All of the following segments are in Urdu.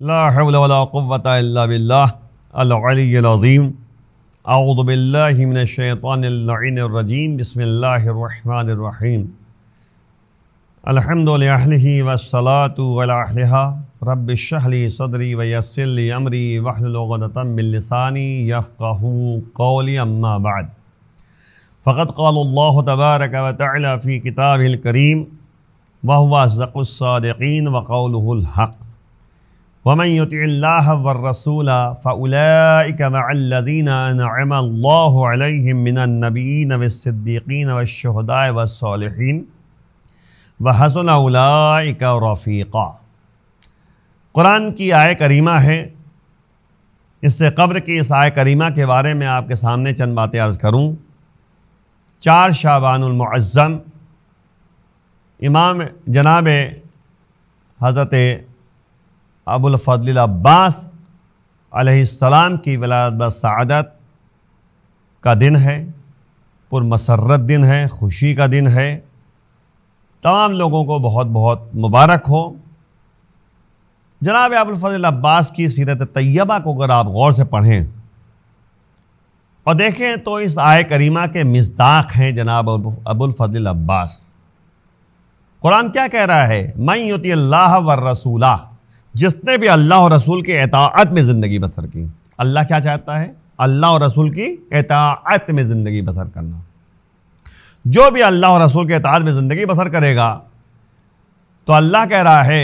لا حول ولا قوة الا باللہ العلی العظیم۔ اعوذ باللہ من الشیطان اللعین الرجیم۔ بسم اللہ الرحمن الرحیم۔ الحمد للہ والصلاة علی اہلہا رب اشرح لی صدری ویسر لی امری واحلل عقدۃ من لسانی یفقہوا قولی، اما بعد فقد قال اللہ تبارک وتعالی فی کتابہ الکریم وهو أصدق الصادقین وقولہ الحق۔ ومن يطع الله والرسول فأولئك مع الذين أنعم الله عليهم من النبيين والصديقين والشهداء والصالحين وحسن أولئك رفيقا۔ قرآن کی آیہ کریمہ ہے۔ اس سے قبل کی اس آیہ کریمہ کے بارے میں آپ کے سامنے چند باتیں عرض کروں۔ 4 شعبان المعظم امام جناب حضرت ابو الفضل العباس علیہ السلام کی ولادت بسعادت کا دن ہے، پرمسرت دن ہے، خوشی کا دن ہے۔ تمام لوگوں کو بہت بہت مبارک ہو۔ جناب ابو الفضل العباس کی سیرت طیبہ کو اگر آپ غور سے پڑھیں اور دیکھیں تو اس آیہ کریمہ کے مصداق ہیں جناب ابو الفضل العباس۔ قرآن کیا کہہ رہا ہے؟ من یطع اللہ والرسول، جس نے بھی اللہ اور رسول کی اطاعت میں زندگی بسر کی۔ اللہ کیا چاہتا ہے؟ اللہ اور رسول کی اطاعت میں زندگی بسر کرنا۔ جو بھی اللہ اور رسول کے اطاعت میں زندگی بسر کرے گا تو اللہ کہہ رہا ہے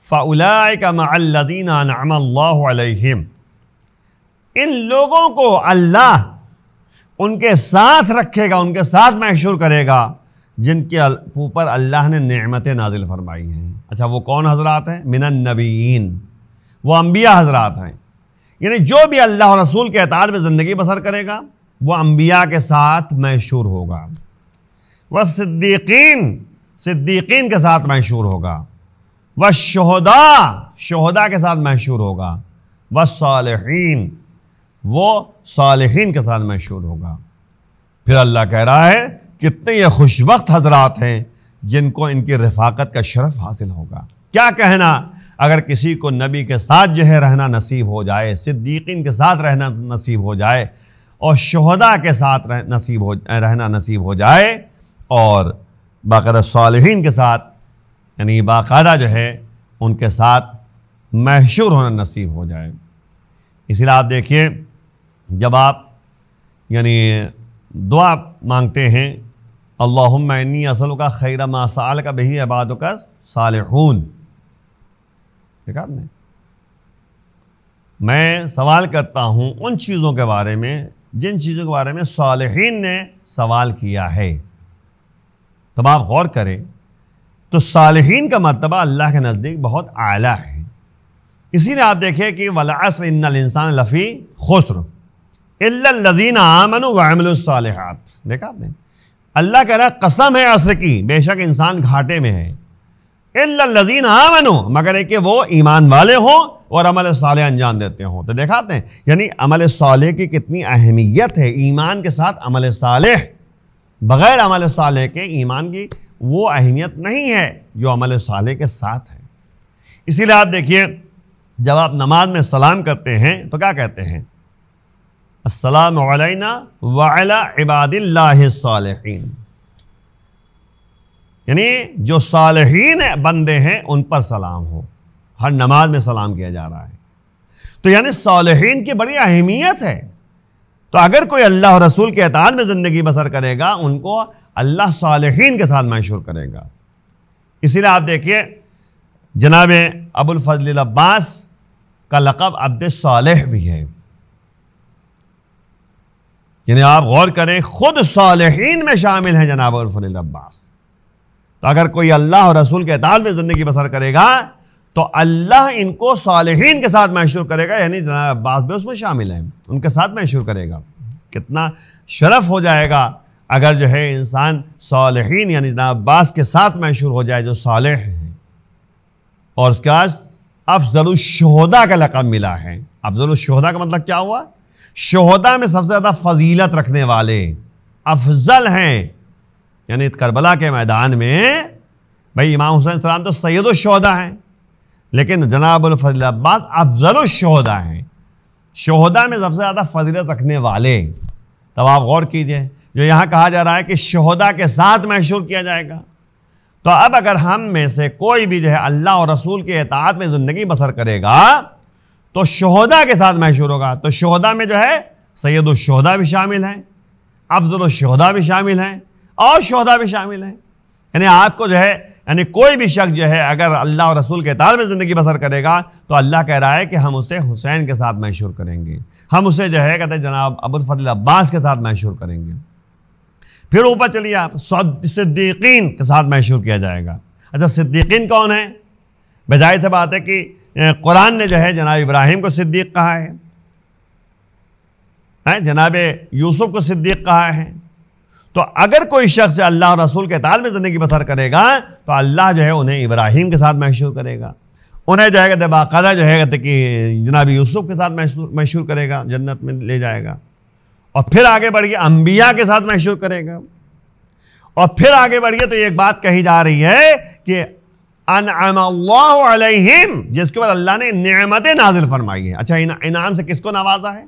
فَأُولَئِكَ مَعَ الَّذِينَ أَنْعَمَ اللَّهُ عَلَيْهِمْ، ان لوگوں کو اللہ ان کے ساتھ رکھے گا، ان کے ساتھ محشور کرے گا جن کے اوپر اللہ نے نعمتیں نازل فرمائی ہیں۔ اچھا، وہ کون حضرات ہیں؟ من النبیین، وہ انبیاء حضرات ہیں۔ یعنی جو بھی اللہ اور رسول کے اطاعت میں زندگی بسر کرے گا وہ انبیاء کے ساتھ محشور ہوگا، وہ صدیقین کے ساتھ محشور ہوگا، وہ شہداء کے ساتھ محشور ہوگا، وہ صالحین کے ساتھ محشور ہوگا۔ پھر اللہ کہہ رہا ہے کتنے یہ خوش وقت حضرات ہیں جن کو ان کی رفاقت کا شرف حاصل ہوگا۔ کیا کہنا اگر کسی کو نبی کے ساتھ جو ہے رہنا نصیب ہو جائے، صدیقین کے ساتھ رہنا نصیب ہو جائے اور شہداء کے ساتھ رہنا نصیب ہو جائے اور باقاعدہ صالحین کے ساتھ یعنی باقاعدہ جو ہے ان کے ساتھ محشور ہونا نصیب ہو جائے۔ اسی لیے آپ دیکھیے جب آپ یعنی دعا مانگتے ہیں اللہم انی اسألک خیر ما سألک بہ عبادک الصالحون، دیکھا آپ نے؟ میں سوال کرتا ہوں ان چیزوں کے بارے میں جن چیزوں کے بارے میں صالحین نے سوال کیا ہے۔ تب آپ غور کریں تو صالحین کا مرتبہ اللہ کے نزدیک بہت اعلیٰ ہے۔ اسی لیے آپ دیکھیں کہ والعصر ان الانسان لفی خسر الا الذین آمنوا وعملوا الصالحات، دیکھا آپ نے؟ اللہ کہہ رہا ہے قسم ہے عصر کی، بے شک انسان گھاٹے میں ہے، الا الذین آمنوا، مگر ہے کہ وہ ایمان والے ہوں اور عمل صالح انجام دیتے ہوں۔ تو دیکھا آپ نے یعنی عمل صالح کی کتنی اہمیت ہے۔ ایمان کے ساتھ عمل صالح، بغیر عمل صالح کے ایمان کی وہ اہمیت نہیں ہے جو عمل صالح کے ساتھ ہے۔ اسی لیے آپ دیکھیے جب آپ نماز میں سلام کرتے ہیں تو کیا کہتے ہیں؟ السلام علینا وعلی عباد اللہ الصالحین، یعنی جو صالحین بندے ہیں ان پر سلام ہو۔ ہر نماز میں سلام کیا جا رہا ہے تو یعنی صالحین کی بڑی اہمیت ہے۔ تو اگر کوئی اللہ اور رسول کے اطاعت میں زندگی بسر کرے گا ان کو اللہ صالحین کے ساتھ محشور کرے گا۔ اسی لیے آپ دیکھیے جناب ابو الفضل العباس کا لقب عبد صالح بھی ہے، یعنی آپ غور کریں خود صالحین میں شامل ہیں جناب ابو الفضل العباس۔ تو اگر کوئی اللہ اور رسول کے اطاعت میں زندگی بسر کرے گا تو اللہ ان کو صالحین کے ساتھ محشور کرے گا، یعنی جناب عباس بھی اس میں شامل ہیں، ان کے ساتھ محشور کرے گا۔ کتنا شرف ہو جائے گا اگر جو ہے انسان صالحین یعنی جناب عباس کے ساتھ محشور ہو جائے جو صالح ہیں، اور اس کے بعد افضل الشہداء کا لقب ملا ہے۔ افضل الشہداء کا مطلب کیا ہوا؟ شہداء میں سب سے زیادہ فضیلت رکھنے والے افضل ہیں، یعنی کربلا کے میدان میں بھائی امام حسین السلام تو سید الشہداء ہیں، لیکن جناب الفضل عباس افضل الشہداء ہیں، شہداء میں سب سے زیادہ فضیلت رکھنے والے۔ تب آپ غور کیجئے، جو یہاں کہا جا رہا ہے کہ شہداء کے ساتھ محشور کیا جائے گا، تو اب اگر ہم میں سے کوئی بھی جو ہے اللہ اور رسول کے اطاعت میں زندگی بسر کرے گا تو شہداء کے ساتھ محشور ہوگا۔ تو شہداء میں جو ہے سید الشہداء بھی شامل ہیں، افضل الشہداء بھی شامل ہیں، اور شہداء بھی شامل ہیں۔ یعنی آپ کو جو ہے کوئی بھی شخص جو ہے اگر اللہ اور رسول کے اطاعت میں زندگی بسر کرے گا تو اللہ کہہ رہا ہے کہ ہم اسے حسین کے ساتھ محشور کریں گے، ہم اسے جو ہے کہتے ہیں جناب ابوالفضل عباس کے ساتھ محشور کریں گے۔ پھر اوپر چلیے آپ، صدیقین کے ساتھ محشور کیا جائے گا۔ اچھا صدیقین کون ہیں؟ بجائے تھے بات ہے کہ قرآن نے جو ہے جناب ابراہیم کو صدیق کہا ہے، جناب یوسف کو صدیق کہا ہے۔ تو اگر کوئی شخص اللہ اور رسول کے اطاعت میں زندگی بسر کرے گا تو اللہ جو ہے انہیں ابراہیم کے ساتھ محشور کرے گا، انہیں جو ہے کہتے باقاعدہ جو ہے کہتے کہ جناب یوسف کے ساتھ محشور کرے گا، جنت میں لے جائے گا، اور پھر آگے بڑھیے انبیاء کے ساتھ محشور کرے گا، اور پھر آگے بڑھیے تو ایک بات کہی جا رہی ہے کہ انعم اللہ علیہم، جس کے بعد اللہ نے نعمتیں نازل فرمائی ہیں۔ اچھا انعام سے کس کو نوازا ہے؟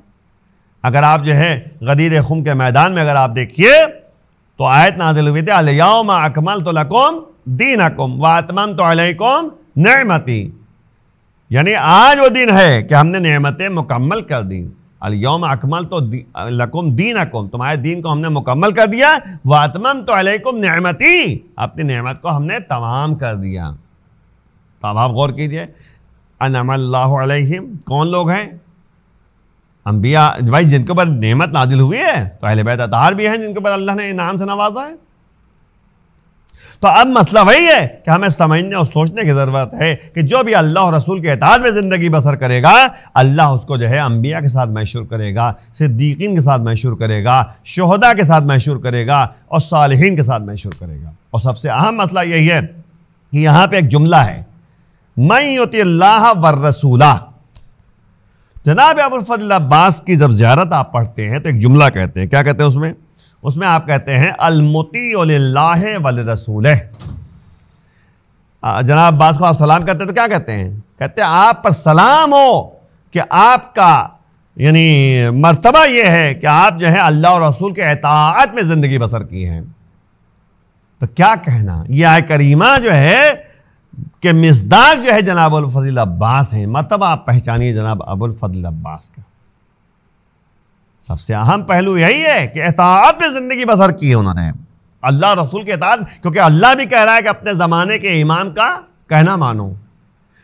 اگر آپ جو ہے غدیر خم کے میدان میں اگر آپ دیکھیے تو آیت نازل ہوئی تھی الیوم اکملت لکم دینکم واتممت علیکم نعمتی، یعنی آج وہ دن ہے کہ ہم نے نعمتیں مکمل کر دیں۔ الیوم اکملت لکم دینکم، تمہارے دین کو ہم نے مکمل کر دیا، واتممت علیکم نعمتی، اپنی نعمت کو ہم نے تمام کر دیا۔ تو اب آپ غور کیجئے، انعم اللہ علیہم کون لوگ ہیں؟ انبیاء بھائی، جن کے اوپر نعمت نازل ہوئی ہے، تو اہل بیت اطہار بھی ہیں جن کے اوپر اللہ نے انعام سے نوازا ہے۔ تو اب مسئلہ وہی ہے کہ ہمیں سمجھنے اور سوچنے کی ضرورت ہے کہ جو بھی اللہ اور رسول کے اطاعت میں زندگی بسر کرے گا اللہ اس کو جو ہے انبیاء کے ساتھ محشور کرے گا، صدیقین کے ساتھ محشور کرے گا، شہداء کے ساتھ محشور کرے گا، اور صالحین کے ساتھ محشور کرے گا۔ اور سب سے اہم مسئلہ یہی ہے کہ یہاں پہ ایک جملہ ہے، من یطع اللہ والرسول۔ جناب ابوالفضل عباس کی جب زیارت آپ پڑھتے ہیں تو ایک جملہ کہتے ہیں، کیا کہتے ہیں اس میں آپ کہتے ہیں المطیع للہ ولرسولہ۔ جناب عباس کو آپ سلام کرتے ہیں تو کیا کہتے ہیں؟ کہتے ہیں آپ پر سلام ہو کہ آپ کا یعنی مرتبہ یہ ہے کہ آپ جو ہے اللہ اور رسول کے اطاعت میں زندگی بسر کی ہیں۔ تو کیا کہنا، یہ آیت کریمہ جو ہے کہ مصداق جو ہے جناب ابوالفضل عباس ہیں، مرتبہ آپ پہچانیے جناب ابوالفضل عباس کا۔ سب سے اہم پہلو یہی ہے کہ اطاعت میں زندگی بسر کی ہے انہوں نے، اللہ رسول کے اطاعت، کیونکہ اللہ بھی کہہ رہا ہے کہ اپنے زمانے کے امام کا کہنا مانو،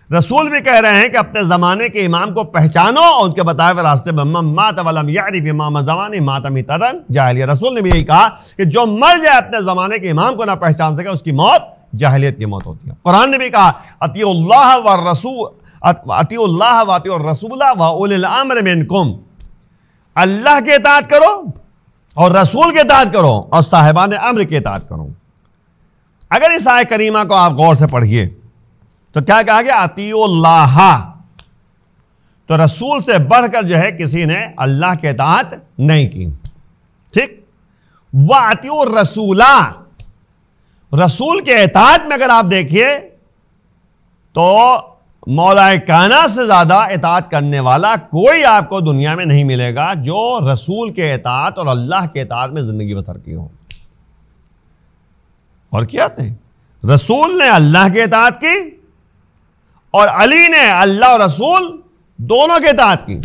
رسول بھی کہہ رہے ہیں کہ اپنے زمانے کے امام کو پہچانو اور ان کے بتائے ہوئے راستے میں من مات ولم یعرف امام زمانے مات میتۃ جاہلیہ۔ رسول نے بھی یہی کہا کہ جو مر جائے اپنے زمانے کے امام کو نہ پہچان سکے اس کی موت جاہلیت کی موت ہوتی ہے۔ قرآن نے بھی کہا اطیعوا اللہ والرسول، اطیعوا اللہ واطیعوا الرسول واولی الامر منکم، اللہ کے اطاعت کرو اور رسول کے اطاعت کرو اور صاحبان امر کے اطاعت کرو۔ اگر اس آیت کریمہ کو آپ غور سے پڑھیے تو کیا کہا گیا؟ اطیعوا اللہ، تو رسول سے بڑھ کر جو ہے کسی نے اللہ کے اطاعت نہیں کی، ٹھیک۔ واطیعوا الرسول، رسول کے اطاعت میں اگر آپ دیکھیے تو مولا کائنات سے زیادہ اطاعت کرنے والا کوئی آپ کو دنیا میں نہیں ملے گا جو رسول کے اطاعت اور اللہ کے اطاعت میں زندگی بسر کی ہو۔ اور کیا تھے؟ رسول نے اللہ کے اطاعت کی اور علی نے اللہ اور رسول دونوں کے اطاعت کی۔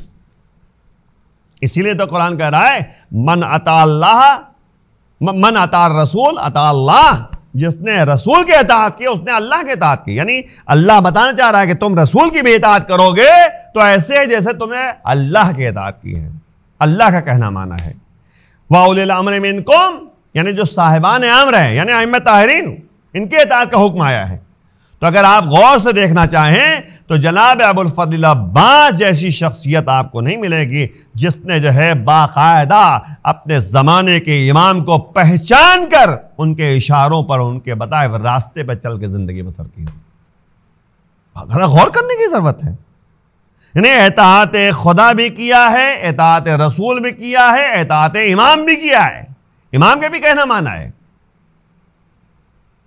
اسی لیے تو قرآن کہہ رہا ہے من اطاع اللہ من اطاع الرسول اطاع اللہ، جس نے رسول کے اطاعت کی اس نے اللہ کے اطاعت کی۔ یعنی اللہ بتانا چاہ رہا ہے کہ تم رسول کی بھی اطاعت کرو گے تو ایسے جیسے تم نے اللہ کی اطاعت کی ہے، اللہ کا کہنا مانا ہے۔ وَأُولِي الْأَمْرِ مِنْكُمْ، یعنی جو صاحبان امر ہیں یعنی ائمہ طاہرین، ان کے اطاعت کا حکم آیا ہے۔ تو اگر آپ غور سے دیکھنا چاہیں تو جناب ابوالفضل عباس جیسی شخصیت آپ کو نہیں ملے گی جس نے جو ہے باقاعدہ اپنے زمانے کے امام کو پہچان کر ان کے اشاروں پر ان کے بتائے ہوئے راستے پہ چل کے زندگی بسر کی۔ غور کرنے کی ضرورت ہے، یعنی اطاعت خدا بھی کیا ہے، اطاعت رسول بھی کیا ہے، اطاعت امام بھی کیا ہے، امام کے بھی کہنا مانا ہے۔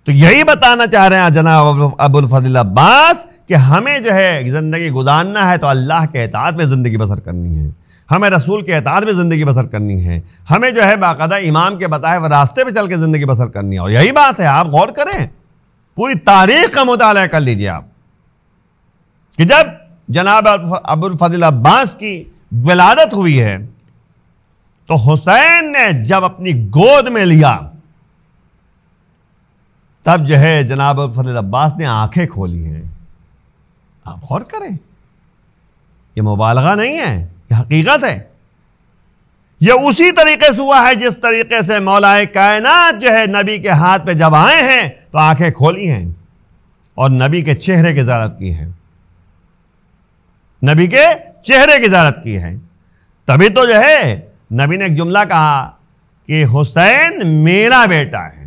تو یہی بتانا چاہ رہے ہیں جناب ابوالفضل عباس کہ ہمیں جو ہے زندگی گزارنا ہے تو اللہ کے اطاعت میں زندگی بسر کرنی ہے، ہمیں رسول کے اطاعت میں زندگی بسر کرنی ہے، ہمیں جو ہے باقاعدہ امام کے بتائے ہوئے راستے پہ چل کے زندگی بسر کرنی ہے۔ اور یہی بات ہے، آپ غور کریں، پوری تاریخ کا مطالعہ کر لیجئے آپ، کہ جب جناب ابو الفضل عباس کی ولادت ہوئی ہے تو حسین نے جب اپنی گود میں لیا تب جو ہے جناب ابوالفضل عباس نے آنکھیں کھولی ہیں۔ آپ غور کریں، یہ مبالغہ نہیں ہے، یہ حقیقت ہے۔ یہ اسی طریقے سے ہوا ہے جس طریقے سے مولا کائنات جو ہے نبی کے ہاتھ پہ جب آئے ہیں تو آنکھیں کھولی ہیں اور نبی کے چہرے کی زیارت کی ہے، نبی کے چہرے کی زیارت کی ہے۔ تبھی تو جو ہے نبی نے ایک جملہ کہا کہ حسین میرا بیٹا ہے۔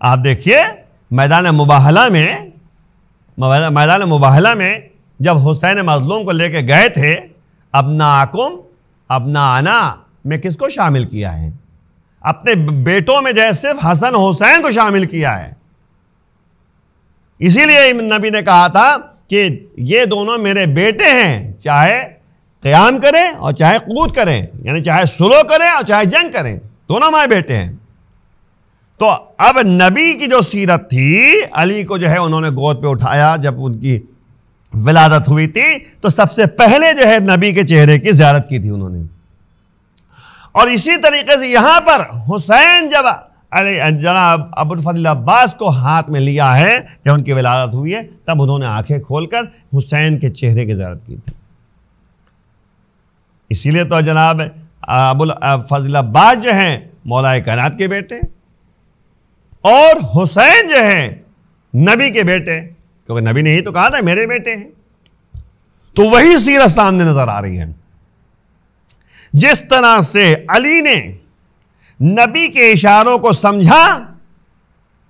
آپ دیکھیے میدان مباہلہ میں جب حسین مظلوم کو لے کے گئے تھے، ابناکم ابنانا میں کس کو شامل کیا ہے؟ اپنے بیٹوں میں جو ہے صرف حسن حسین کو شامل کیا ہے۔ اسی لیے نبی نے کہا تھا کہ یہ دونوں میرے بیٹے ہیں، چاہے قیام کریں اور چاہے قعود کریں، یعنی چاہے سلو کریں اور چاہے جنگ کریں، دونوں ہمارے بیٹے ہیں۔ تو اب نبی کی جو سیرت تھی، علی کو جو ہے انہوں نے گود پہ اٹھایا جب ان کی ولادت ہوئی تھی، تو سب سے پہلے جو ہے نبی کے چہرے کی زیارت کی تھی انہوں نے۔ اور اسی طریقے سے یہاں پر حسین جب جناب ابوالفضل عباس کو ہاتھ میں لیا ہے، جب ان کی ولادت ہوئی ہے، تب انہوں نے آنکھیں کھول کر حسین کے چہرے کی زیارت کی تھی۔ اسی لیے تو جناب ابوالفضل عباس جو ہیں مولا کائنات کے بیٹے، اور حسین جو ہیں نبی کے بیٹے، کیونکہ نبی نے ہی تو کہا تھا میرے بیٹے ہیں۔ تو وہی سیرت سامنے نظر آ رہی ہے۔ جس طرح سے علی نے نبی کے اشاروں کو سمجھا،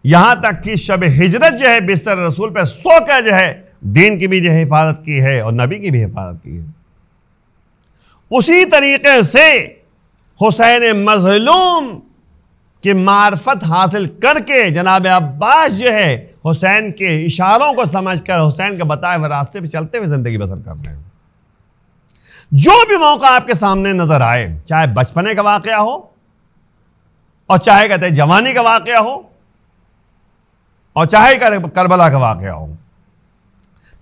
یہاں تک کہ شب ہجرت جو ہے بستر رسول پہ سو کر جو ہے دین کی بھی جو حفاظت کی ہے اور نبی کی بھی حفاظت کی ہے، اسی طریقے سے حسین مظلوم کہ معرفت حاصل کر کے جناب عباس جو ہے حسین کے اشاروں کو سمجھ کر حسین کے بتائے ہوئے راستے پہ چلتے ہوئے زندگی بسر کر رہے ہیں۔ جو بھی موقع آپ کے سامنے نظر آئے، چاہے بچپنے کا واقعہ ہو اور چاہے کہتے ہیں جوانی کا واقعہ ہو اور چاہے کربلا کا واقعہ ہو،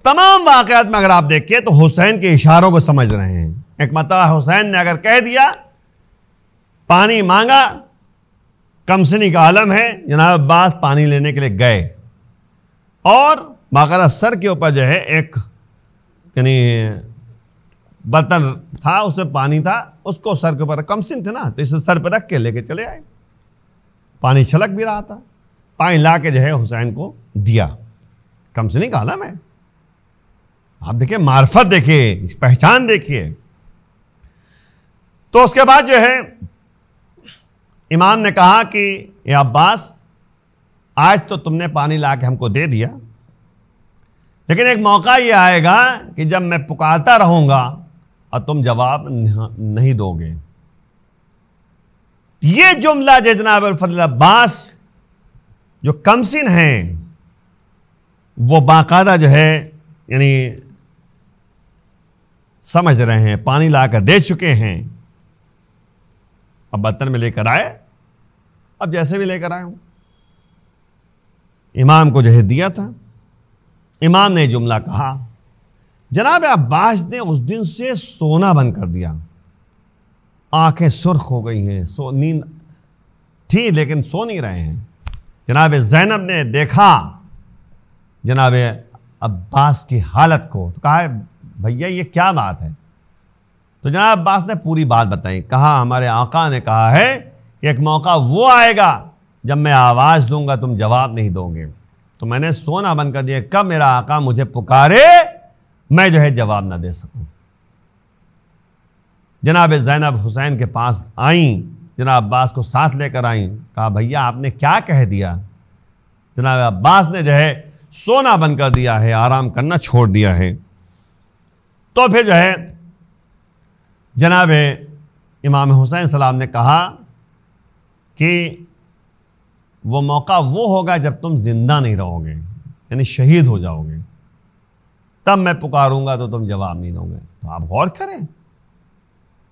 تمام واقعات میں اگر آپ دیکھیں تو حسین کے اشاروں کو سمجھ رہے ہیں۔ ایک مرتبہ حسین نے اگر کہہ دیا، پانی مانگا، کمسنی کا عالم ہے، جناب عباس پانی لینے کے لیے گئے اور باقاعدہ سر کے اوپر جو ہے ایک یعنی برتن تھا، اس میں پانی تھا، اس کو سر کے اوپر، کمسن تھے نا تو اسے سر پہ رکھ کے لے کے چلے آئے، پانی چھلک بھی رہا تھا، پانی لا کے جو ہے حسین کو دیا۔ کمسنی کا عالم ہے، آپ دیکھیں معرفت دیکھیے، پہچان دیکھیے۔ تو اس کے بعد جو ہے امام نے کہا کہ اے عباس، آج تو تم نے پانی لا کے ہم کو دے دیا، لیکن ایک موقع یہ آئے گا کہ جب میں پکارتا رہوں گا اور تم جواب نہیں دو گے۔ یہ جملہ جو جناب ابوالفضل عباس جو کمسن ہیں وہ باقاعدہ جو ہے یعنی سمجھ رہے ہیں، پانی لا کر دے چکے ہیں، اب برتن میں لے کر آئے، اب جیسے بھی لے کر آئے ہوں، امام کو جو ہے دیا تھا۔ امام نے جملہ کہا، جناب عباس نے اس دن سے سونا بند کر دیا، آنکھیں سرخ ہو گئی ہیں، نیند تھی لیکن سو نہیں رہے ہیں۔ جناب زینب نے دیکھا جناب عباس کی حالت کو تو کہا بھیا یہ کیا بات ہے؟ تو جناب عباس نے پوری بات بتائی، کہا ہمارے آقا نے کہا ہے کہ ایک موقع وہ آئے گا جب میں آواز دوں گا تم جواب نہیں دو گے، تو میں نے سونا بند کر دیا، کب میرا آقا مجھے پکارے میں جو ہے جواب نہ دے سکوں۔ جناب زینب حسین کے پاس آئیں، جناب عباس کو ساتھ لے کر آئیں، کہا بھیا آپ نے کیا کہہ دیا؟ جناب عباس نے جو ہے سونا بند کر دیا ہے، آرام کرنا چھوڑ دیا ہے۔ تو پھر جو ہے جناب امام حسین السلام نے کہا کہ وہ موقع وہ ہوگا جب تم زندہ نہیں رہو گے، یعنی شہید ہو جاؤ گے، تب میں پکاروں گا تو تم جواب نہیں دو گے۔ تو آپ غور کریں،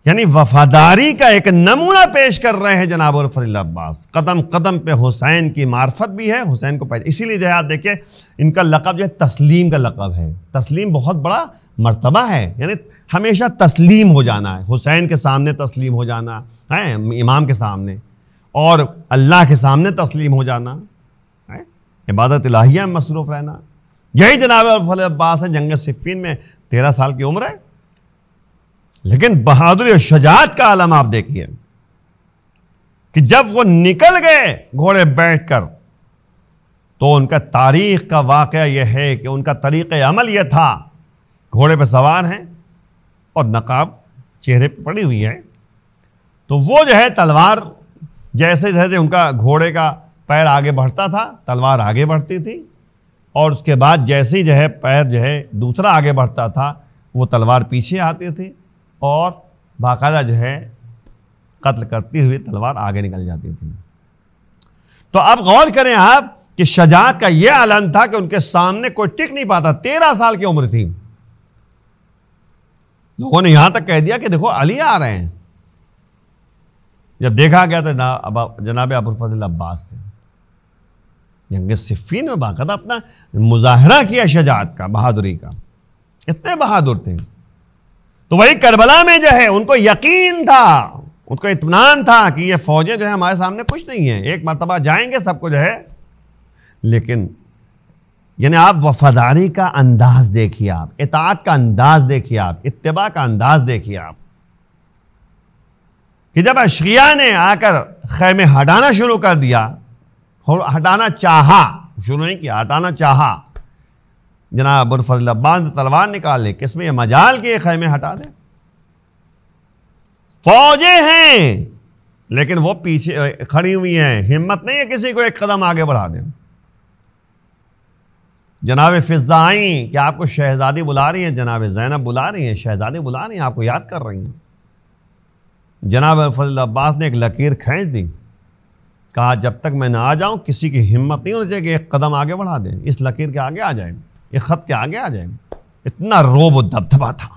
یعنی وفاداری کا ایک نمونہ پیش کر رہے ہیں جناب الفضل عباس۔ قدم قدم پہ حسین کی معرفت بھی ہے، حسین کو اسی لیے جو ہے آپ دیکھیں ان کا لقب جو ہے تسلیم کا لقب ہے۔ تسلیم بہت بڑا مرتبہ ہے، یعنی ہمیشہ تسلیم ہو جانا ہے، حسین کے سامنے تسلیم ہو جانا ہے، امام کے سامنے، اور اللہ کے سامنے تسلیم ہو جانا ہے، عبادت الہیہ میں مصروف رہنا۔ یہی جناب الفضل عباس ہے۔ جنگ صفین میں 13 سال کی عمر ہے، لیکن بہادری اور شجاعت کا عالم آپ دیکھیے کہ جب وہ نکل گئے گھوڑے بیٹھ کر تو ان کا تاریخ کا واقعہ یہ ہے کہ ان کا طریقہ عمل یہ تھا، گھوڑے پہ سوار ہیں اور نقاب چہرے پہ پڑی ہوئی ہے، تو وہ جو ہے تلوار جیسے جیسے ان کا گھوڑے کا پیر آگے بڑھتا تھا تلوار آگے بڑھتی تھی، اور اس کے بعد جیسے ہی جو ہے پیر جو ہے دوسرا آگے بڑھتا تھا وہ تلوار پیچھے آتی تھی، اور باقاعدہ جو ہے قتل کرتی ہوئی تلوار آگے نکل جاتی تھی۔ تو اب غور کریں آپ کہ شجاعت کا یہ اعلان تھا کہ ان کے سامنے کوئی ٹک نہیں پاتا۔ 13 سال کی عمر تھی، لوگوں نے یہاں تک کہہ دیا کہ دیکھو علی آ رہے ہیں۔ جب دیکھا گیا تو جناب ابوالفضل عباس تھے، جنگ صفین میں باقاعدہ اپنا مظاہرہ کیا شجاعت کا، بہادری کا، اتنے بہادر تھے۔ تو وہی کربلا میں جو ہے ان کو یقین تھا، ان کو اطمینان تھا کہ یہ فوجیں جو ہے ہمارے سامنے کچھ نہیں ہیں، ایک مرتبہ جائیں گے سب کو جو ہے۔ لیکن یعنی آپ وفاداری کا انداز دیکھیے، آپ اطاعت کا انداز دیکھیے، آپ اتباع کا انداز دیکھیے آپ، کہ جب اشقیاء نے آ کر خیمے ہٹانا شروع کر دیا، ہٹانا چاہا، شروع نہیں کیا، ہٹانا چاہا، جناب ابوالفضل عباس نے تلوار نکال لی، کس میں یہ مجال کے خیمے ہٹا دیں؟ فوجیں ہیں لیکن وہ پیچھے کھڑی ہوئی ہیں، ہمت نہیں ہے کسی کو ایک قدم آگے بڑھا دیں۔ جناب فضائیں کہ آپ کو شہزادی بلا رہی ہیں، جناب زینب بلا رہی ہیں، شہزادی بلا رہی ہیں، آپ کو یاد کر رہی ہیں۔ جناب ابوالفضل عباس نے ایک لکیر کھینچ دی، کہا جب تک میں نہ آ جاؤں کسی کی ہمت نہیں ہونی چاہیے کہ ایک قدم آگے بڑھا دیں، اس لکیر کے آگے آ جائیں، ایک خط کے آگے آ جائیں۔ اتنا روب و دبدبا تھا،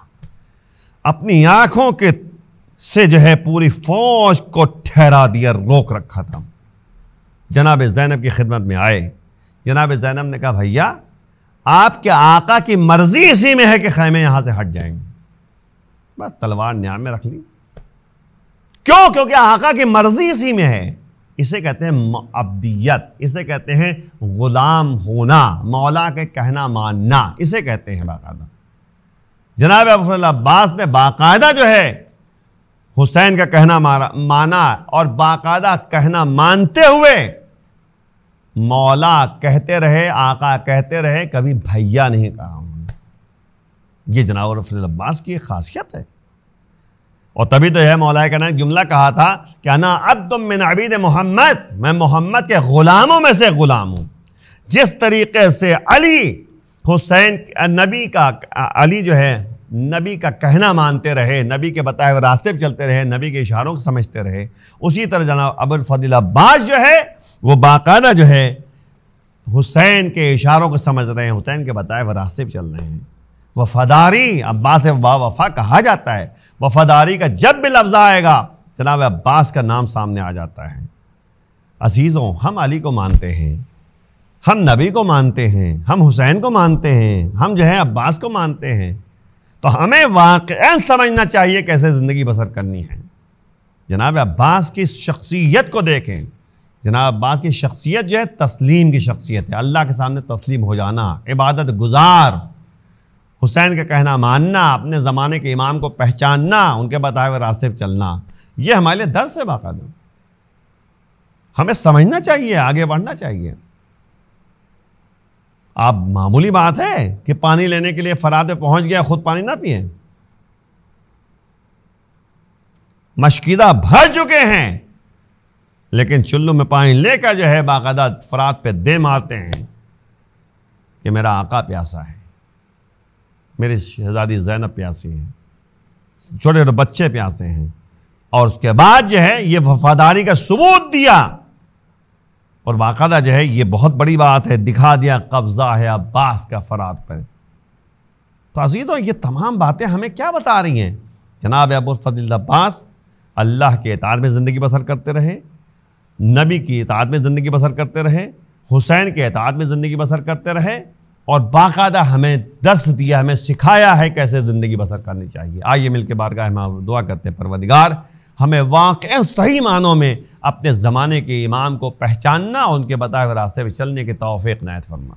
اپنی آنکھوں کے سے جو ہے پوری فوج کو ٹھہرا دیا، روک رکھا تھا۔ جناب زینب کی خدمت میں آئے، جناب زینب نے کہا بھیا آپ کے آقا کی مرضی اسی میں ہے کہ خیمے یہاں سے ہٹ جائیں، بس تلوار نیام میں رکھ لی۔ کیوں؟ کیونکہ آقا کی مرضی اسی میں ہے۔ اسے کہتے ہیں عبدیت، اسے کہتے ہیں غلام ہونا، مولا کے کہنا ماننا، اسے کہتے ہیں باقاعدہ۔ جناب ابوالفضل عباس نے باقاعدہ جو ہے حسین کا کہنا مانا، اور باقاعدہ کہنا مانتے ہوئے مولا کہتے رہے، آقا کہتے رہے، کبھی بھیا نہیں کہا انہوں نے۔ یہ جناب ابوالفضل عباس کی ایک خاصیت ہے، اور تبھی تو یہ مولا کا جملہ کہا تھا کہ انا عبد من عبید محمد، میں محمد کے غلاموں میں سے غلام ہوں۔ جس طریقے سے علی حسین نبی کا علی جو ہے نبی کا کہنا مانتے رہے، نبی کے بتائے ہوئے راستے پہ چلتے رہے، نبی کے اشاروں کو سمجھتے رہے، اسی طرح جناب ابوالفضل عباس جو ہے وہ باقاعدہ جو ہے حسین کے اشاروں کو سمجھ رہے ہیں، حسین کے بتائے ہوئے راستے پہ چل رہے ہیں۔ وفاداری، عباس با وفا کہا جاتا ہے، وفاداری کا جب بھی لفظ آئے گا جناب عباس کا نام سامنے آ جاتا ہے۔ عزیزوں، ہم علی کو مانتے ہیں، ہم نبی کو مانتے ہیں، ہم حسین کو مانتے ہیں، ہم جو ہے عباس کو مانتے ہیں، تو ہمیں واقعاً سمجھنا چاہیے کیسے زندگی بسر کرنی ہے۔ جناب عباس کی شخصیت کو دیکھیں، جناب عباس کی شخصیت جو ہے تسلیم کی شخصیت ہے، اللہ کے سامنے تسلیم ہو جانا، عبادت گزار، حسین کا کہنا ماننا، اپنے زمانے کے امام کو پہچاننا، ان کے بتائے ہوئے راستے پہ چلنا، یہ ہمارے لیے درس ہے باقاعدہ۔ ہمیں سمجھنا چاہیے، آگے بڑھنا چاہیے۔ آپ معمولی بات ہے کہ پانی لینے کے لیے فرات پہ پہنچ گیا، خود پانی نہ پئیں، مشکیدہ بھر چکے ہیں، لیکن چلو میں پانی لے کر جو ہے باقاعدہ فرات پہ دے مارتے ہیں کہ میرا آقا پیاسا ہے، میری شہزادی زینب پیاسی ہے، چھوٹے چھوٹے بچے پیاسے ہیں، اور اس کے بعد جو ہے یہ وفاداری کا ثبوت دیا اور باقاعدہ جو ہے یہ بہت بڑی بات ہے، دکھا دیا قبضہ ہے عباس کا فرات پر۔ تو عزیزوں یہ تمام باتیں ہمیں کیا بتا رہی ہیں؟ جناب ابوالفضل عباس اللہ کے اطاعت میں زندگی بسر کرتے رہے، نبی کی اطاعت میں زندگی بسر کرتے رہے، حسین کے اطاعت میں زندگی بسر کرتے رہے، اور باقاعدہ ہمیں درس دیا، ہمیں سکھایا ہے کیسے زندگی بسر کرنی چاہیے۔ آئیے مل کے بارگاہ میں دعا کرتے ہیں، پروردگار ہمیں واقعا صحیح معنوں میں اپنے زمانے کے امام کو پہچاننا اور ان کے بتائے ہوئے راستے پہ چلنے کی توفیق عنایت فرما،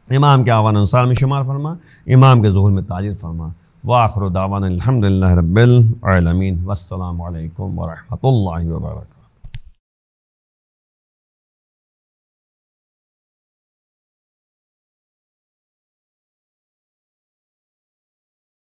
امام کے آوان انصار میں شمار فرما، امام کے ظہور میں تاجر فرما۔ وآخر دعوانا الحمدللہ رب العالمین، والسلام علیکم ورحمۃ اللہ وبرکاتہ۔